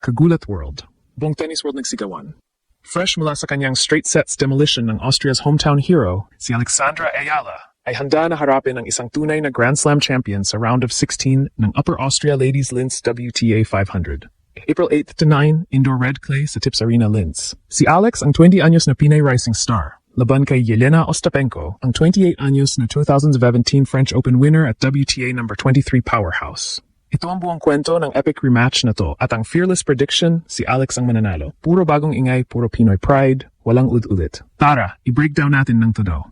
Kagulat World. Buong tennis world nagsigawan. Fresh mula sa kanyang straight sets demolition ng Austria's hometown hero, si Alexandra Ayala, ay handa na harapin ang isang tunay na Grand Slam champion sa round of 16 ng Upper Austria Ladies Linz WTA 500. April 8 to 9, indoor red clay sa Tips Arena, Linz. Si Alex ang 20 anyos na Pinay rising star, laban kay Yelena Ostapenko, ang 28 anyos na 2017 French Open winner at WTA number 23 powerhouse. Ito ang buong kwento ng epic rematch na to at ang fearless prediction, si Alex ang mananalo. Puro bagong ingay, puro Pinoy pride, walang ulit-ulit. Tara, i-breakdown natin ng todo.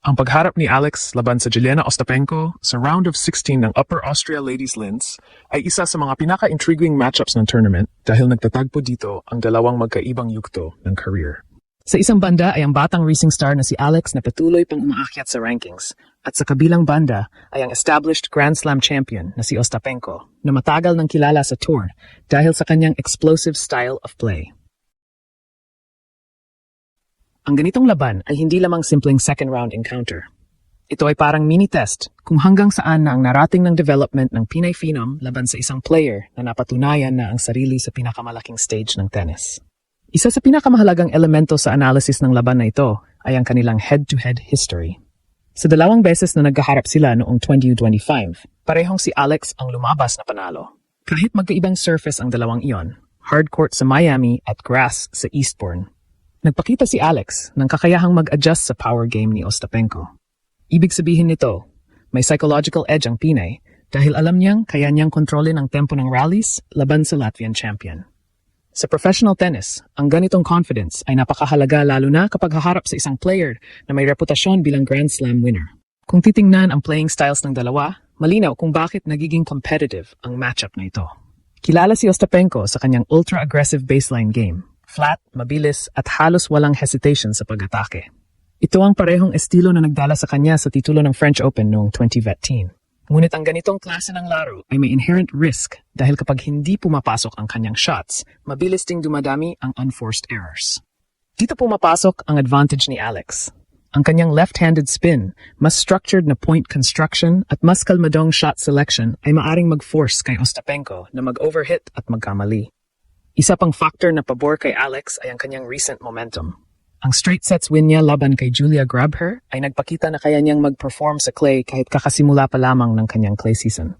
Ang pagharap ni Alex laban sa Jelena Ostapenko sa round of 16 ng Upper Austria Ladies Linz ay isa sa mga pinaka-intriguing matchups ng tournament dahil nagtatagpo dito ang dalawang magkaibang yugto ng career. Sa isang banda ay ang batang racing star na si Alex na patuloy pang umaakyat sa rankings. At sa kabilang banda ay ang established Grand Slam champion na si Ostapenko na matagal nang kilala sa tour dahil sa kanyang explosive style of play. Ang ganitong laban ay hindi lamang simpleng second-round encounter. Ito ay parang mini-test kung hanggang saan na ang narating ng development ng Pinay Phenom laban sa isang player na napatunayan na ang sarili sa pinakamalaking stage ng tennis. Isa sa pinakamahalagang elemento sa analysis ng laban na ito ay ang kanilang head-to-head history. Sa dalawang beses na nagkaharap sila noong 2025, parehong si Alex ang lumabas na panalo. Kahit magkaibang surface ang dalawang iyon, hard court sa Miami at grass sa Eastbourne. Nagpakita si Alex ng kakayahang mag-adjust sa power game ni Ostapenko. Ibig sabihin nito, may psychological edge ang Pinay dahil alam niyang kaya niyang kontrolin ang tempo ng rallies laban sa Latvian champion. Sa professional tennis, ang ganitong confidence ay napakahalaga lalo na kapag haharap sa isang player na may reputasyon bilang Grand Slam winner. Kung titingnan ang playing styles ng dalawa, malinaw kung bakit nagiging competitive ang matchup na ito. Kilala si Ostapenko sa kanyang ultra-aggressive baseline game, flat, mabilis at halos walang hesitation sa pag-atake. Ito ang parehong estilo na nagdala sa kanya sa titulo ng French Open noong 2018. Ngunit ang ganitong klase ng laro ay may inherent risk dahil kapag hindi pumapasok ang kanyang shots, mabilis ding dumadami ang unforced errors. Dito pumapasok ang advantage ni Alex. Ang kanyang left-handed spin, mas structured na point construction at mas kalmadong shot selection ay maaring mag-force kay Ostapenko na mag-overhit at magkamali. Isa pang factor na pabor kay Alex ay ang kanyang recent momentum. Ang straight sets win niya laban kay Julia Grabher ay nagpakita na kaya niyang mag-perform sa clay kahit kakasimula pa lamang ng kanyang clay season.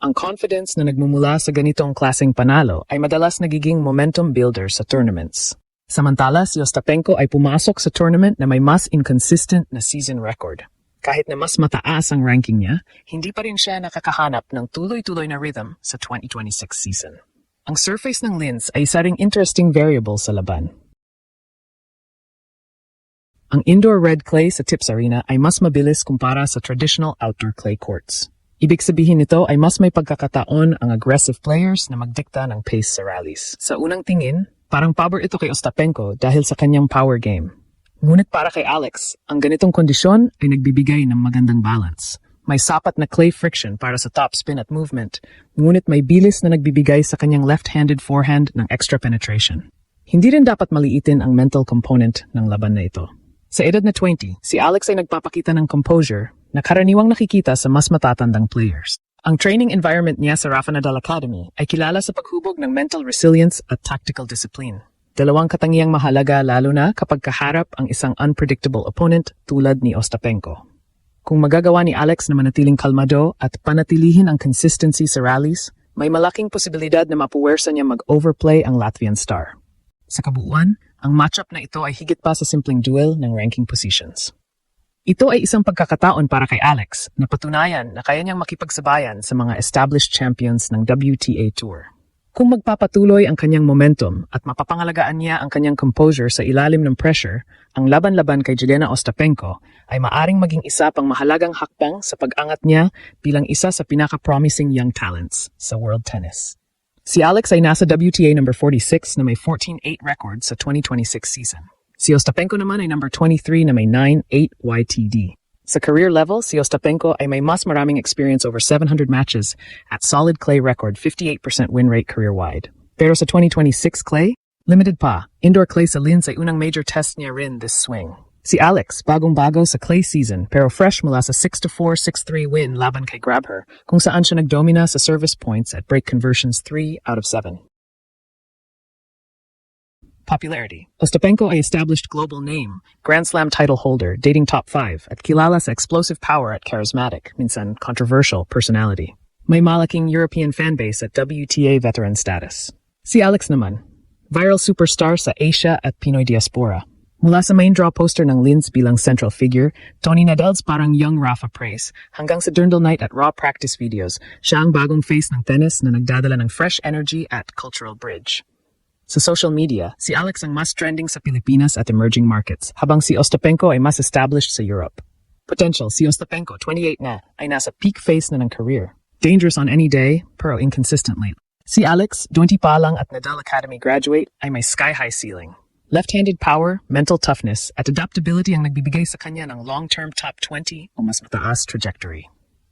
Ang confidence na nagmumula sa ganitong klaseng panalo ay madalas nagiging momentum builder sa tournaments. Samantala, si Ostapenko ay pumasok sa tournament na may mas inconsistent na season record. Kahit na mas mataas ang ranking niya, hindi pa rin siya nakakahanap ng tuloy-tuloy na rhythm sa 2026 season. Ang surface ng Linz ay isa ring interesting variable sa laban. Ang indoor red clay sa Tips Arena ay mas mabilis kumpara sa traditional outdoor clay courts. Ibig sabihin nito ay mas may pagkakataon ang aggressive players na magdikta ng pace sa rallies. Sa unang tingin, parang pabor ito kay Ostapenko dahil sa kanyang power game. Ngunit para kay Alex, ang ganitong kondisyon ay nagbibigay ng magandang balance. May sapat na clay friction para sa top spin at movement, ngunit may bilis na nagbibigay sa kanyang left-handed forehand ng extra penetration. Hindi rin dapat maliitin ang mental component ng laban na ito. Sa edad na 20, si Alex ay nagpapakita ng composure na karaniwang nakikita sa mas matatandang players. Ang training environment niya sa Rafa Nadal Academy ay kilala sa paghubog ng mental resilience at tactical discipline. Dalawang katangiang mahalaga lalo na kapag kaharap ang isang unpredictable opponent tulad ni Ostapenko. Kung magagawa ni Alex na manatiling kalmado at panatilihin ang consistency sa rallies, may malaking posibilidad na mapuwersa niya mag-overplay ang Latvian star. Sa kabuuan, ang matchup na ito ay higit pa sa simpleng duel ng ranking positions. Ito ay isang pagkakataon para kay Alex na patunayan na kaya niyang makipagsabayan sa mga established champions ng WTA Tour. Kung magpapatuloy ang kanyang momentum at mapapangalagaan niya ang kanyang composure sa ilalim ng pressure, ang laban-laban kay Jelena Ostapenko ay maaring maging isa pang mahalagang hakbang sa pag-angat niya bilang isa sa pinaka-promising young talents sa world tennis. Si Alex ay nasa WTA number 46 na may 14-8 record sa 2026 season. Si Ostapenko naman ay number 23 na may 9-8 YTD. Sa career level, si Ostapenko ay may mas maraming experience over 700 matches at solid clay record 58% win rate career-wide. Pero sa 2026 clay, limited pa. Indoor clay sa Linz ay unang major test niya rin this swing. Si Alex, bagong-bago sa clay season pero fresh mula sa 6-4, 6-3 win laban kay Grabher kung saan siya nagdomina sa service points at break conversions 3 out of 7. Popularity. Ostapenko ay established global name, Grand Slam title holder, dating top 5, at kilala sa explosive power at charismatic, minsan controversial, personality. May malaking European fanbase at WTA veteran status. Si Alex naman, viral superstar sa Asia at Pinoy diaspora. Mula sa main draw poster ng Linz bilang central figure, Tony Nadal's parang young Rafa praise, hanggang sa Dirndl Night at Raw practice videos, siya ang bagong face ng tennis na nagdadala ng fresh energy at cultural bridge. Sa social media, si Alex ang mas trending sa Pilipinas at emerging markets, habang si Ostapenko ay mas established sa Europe. Potential, si Ostapenko, 28 na, ay nasa peak phase na ng career. Dangerous on any day, pero inconsistently. Si Alex, 20 pa lang at Nadal Academy graduate, ay may sky-high ceiling. Left-handed power, mental toughness, at adaptability ang nagbibigay sa kanya ng long-term top 20 o mas mataas trajectory.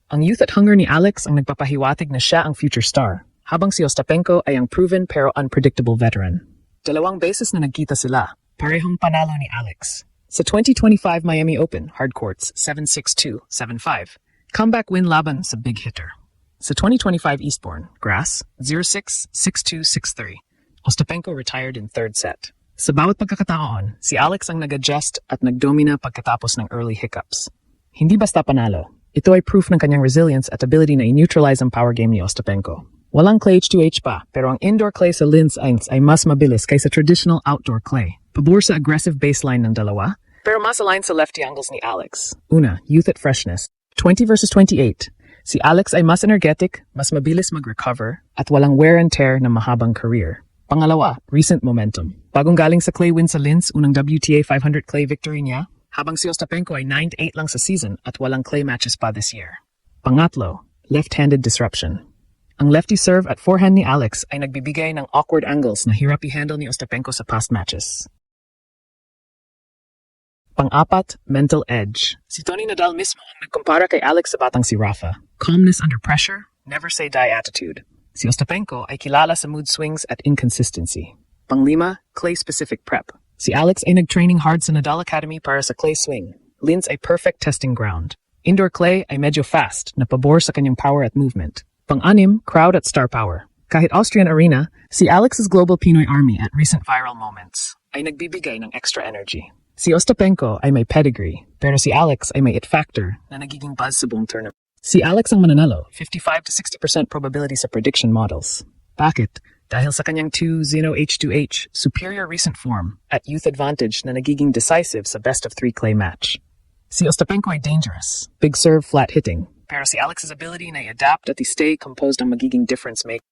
Ang youth at hunger ni Alex ang nagpapahiwatig na siya ang future star, habang si Ostapenko ay ang proven pero unpredictable veteran. Dalawang beses na nagkita sila, parehong panalo ni Alex. Sa 2025 Miami Open, hard courts 7-6-2, 7-5, comeback win laban sa big hitter. Sa 2025 Eastbourne, grass 0-6, 6-2, 6-3, Ostapenko retired in third set. Sa bawat pagkakataon, si Alex ang nag-adjust at nagdomina pagkatapos ng early hiccups. Hindi basta panalo, ito ay proof ng kanyang resilience at ability na i-neutralize ang power game ni Ostapenko. Walang clay H2H pa, pero ang indoor clay sa Linz ay mas mabilis kaysa traditional outdoor clay. Pabor sa aggressive baseline ng dalawa, pero mas aligned sa lefty angles ni Alex. Una, youth at freshness. 20 versus 28. Si Alex ay mas energetic, mas mabilis mag-recover, at walang wear and tear na mahabang career. Pangalawa, recent momentum. Bagong galing sa clay win sa Linz, unang WTA 500 clay victory niya, habang si Ostapenko ay 9-8 lang sa season at walang clay matches pa this year. Pangatlo, left-handed disruption. Ang lefty serve at forehand ni Alex ay nagbibigay ng awkward angles na hirap i-handle ni Ostapenko sa past matches. Pang-apat, mental edge. Si Tony Nadal mismo ang nagkumpara kay Alex sa batang si Rafa. Calmness under pressure, never say die attitude. Si Ostapenko ay kilala sa mood swings at inconsistency. Panglima, clay-specific prep. Si Alex ay nag-training hard sa Nadal Academy para sa clay swing. Linz ay perfect testing ground. Indoor clay ay medyo fast na pabor sa kanyang power at movement. Pang-anim, crowd at star power. Kahit Austrian arena, si Alex's global Pinoy army at recent viral moments ay nagbibigay ng extra energy. Si Ostapenko ay may pedigree, pero si Alex ay may it factor na nagiging buzz sa buong tournament. Si Alex ang mananalo, 55 to 60% probability sa prediction models. Bakit? Dahil sa kanyang 2-0 H2H, superior recent form, at youth advantage na nagiging decisive sa best of 3 clay match. Si Ostapenko ay dangerous, big serve, flat hitting, pero si Alex's ability na i-adapt at i-stay composed ang magiging difference make.